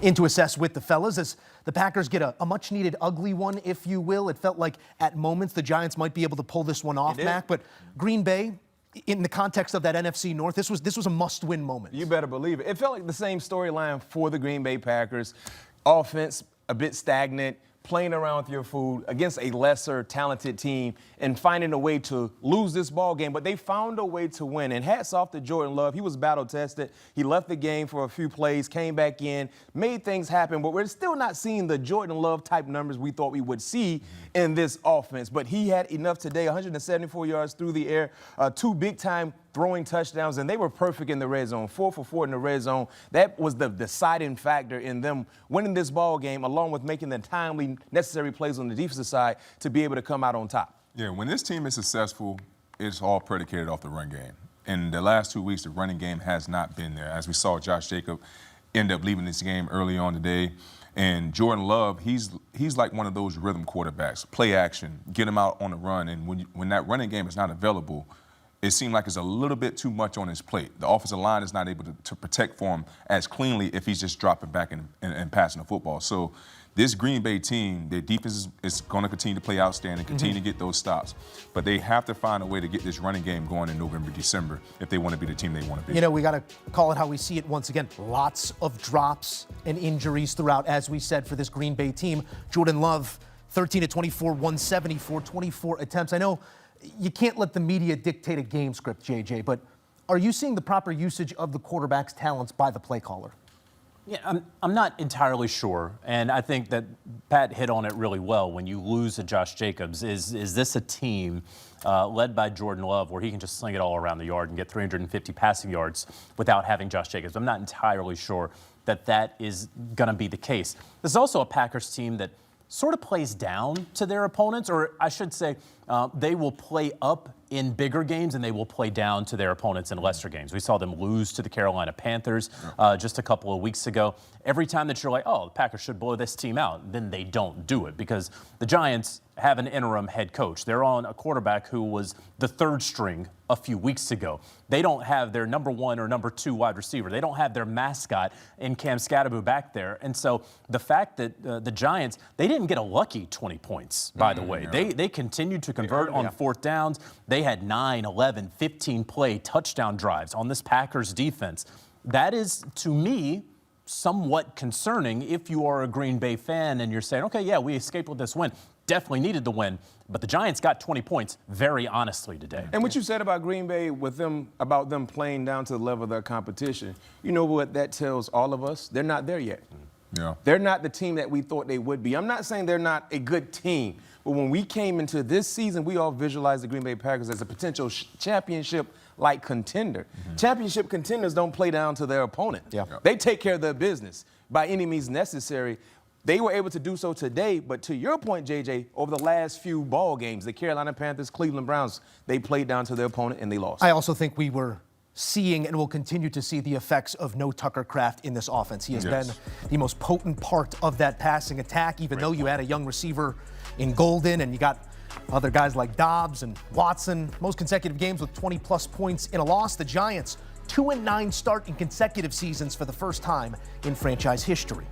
in to assess with the fellas as the Packers get a much-needed ugly one, if you will. It felt like at moments the Giants might be able to pull this one off, Mac, but Green Bay, in the context of that NFC North, this was a must-win moment. You better believe it. It felt like the same storyline for the Green Bay Packers. Offense a bit stagnant, playing around with your food against a lesser talented team and finding a way to lose this ball game. But they found a way to win. And hats off to Jordan Love. He was battle tested. He left the game for a few plays, came back in, made things happen. But we're still not seeing the Jordan Love type numbers we thought we would see in this offense. But he had enough today, 174 yards through the air, 2 big-time throwing touchdowns, and they were perfect in the red zone, 4 for 4 in the red zone. That was the deciding factor in them winning this ball game, along with making the timely, necessary plays on the defensive side to be able to come out on top. Yeah, when this team is successful, it's all predicated off the run game. In the last 2 weeks, the running game has not been there. As we saw, Josh Jacobs end up leaving this game early on today. And Jordan Love, he's like one of those rhythm quarterbacks, play action, get him out on the run. And when that running game is not available, it seemed like it's a little bit too much on his plate. The offensive line is not able to protect for him as cleanly if he's just dropping back and passing the football. So this Green Bay team, their defense is going to continue to play outstanding, continue to get those stops. But they have to find a way to get this running game going in November, December if they want to be the team they want to be. You know, we got to call it how we see it once again. Lots of drops and injuries throughout, as we said, for this Green Bay team. Jordan Love, 13 to 24, 174, 24 attempts. I know you can't let the media dictate a game script, JJ, but are you seeing the proper usage of the quarterback's talents by the play caller? Yeah, I'm not entirely sure, and I think that Pat hit on it really well. When you lose a Josh Jacobs, is this a team led by Jordan Love where he can just sling it all around the yard and get 350 passing yards without having Josh Jacobs? I'm not entirely sure that is going to be the case. This is also a Packers team that sort of plays down to their opponents, or I should say they will play up in bigger games and they will play down to their opponents in lesser games. We saw them lose to the Carolina Panthers just a couple of weeks ago. Every time that you're like, oh, the Packers should blow this team out, then they don't do it because the Giants have an interim head coach. They're on a quarterback who was the third string a few weeks ago. They don't have their number 1 or number 2 wide receiver. They don't have their mascot in Cam Scatterbo back there. And so the fact that the Giants, they didn't get a lucky 20 points, by the way. They continued to convert on 4th downs. They had 9, 11, 15 play touchdown drives on this Packers defense. That is, to me, somewhat concerning if you are a Green Bay fan and you're saying, okay, yeah, we escaped with this win. Definitely needed the win, but the Giants got 20 points very honestly today. And what you said about Green Bay about them playing down to the level of their competition, you know what that tells all of us? They're not there yet. Yeah. They're not the team that we thought they would be. I'm not saying they're not a good team, but when we came into this season, we all visualized the Green Bay Packers as a potential championship-like contender. Championship contenders don't play down to their opponent. They take care of their business by any means necessary. They were able to do so today, but to your point, JJ, over the last few ball games, the Carolina Panthers, Cleveland Browns, they played down to their opponent and they lost. I also think we were seeing and will continue to see the effects of no Tucker Kraft in this offense. He has been the most potent part of that passing attack, even though you had a young receiver in Golden and you got other guys like Dobbs and Watson. Most consecutive games with 20-plus points in a loss. The Giants, 2-9 start in consecutive seasons for the first time in franchise history.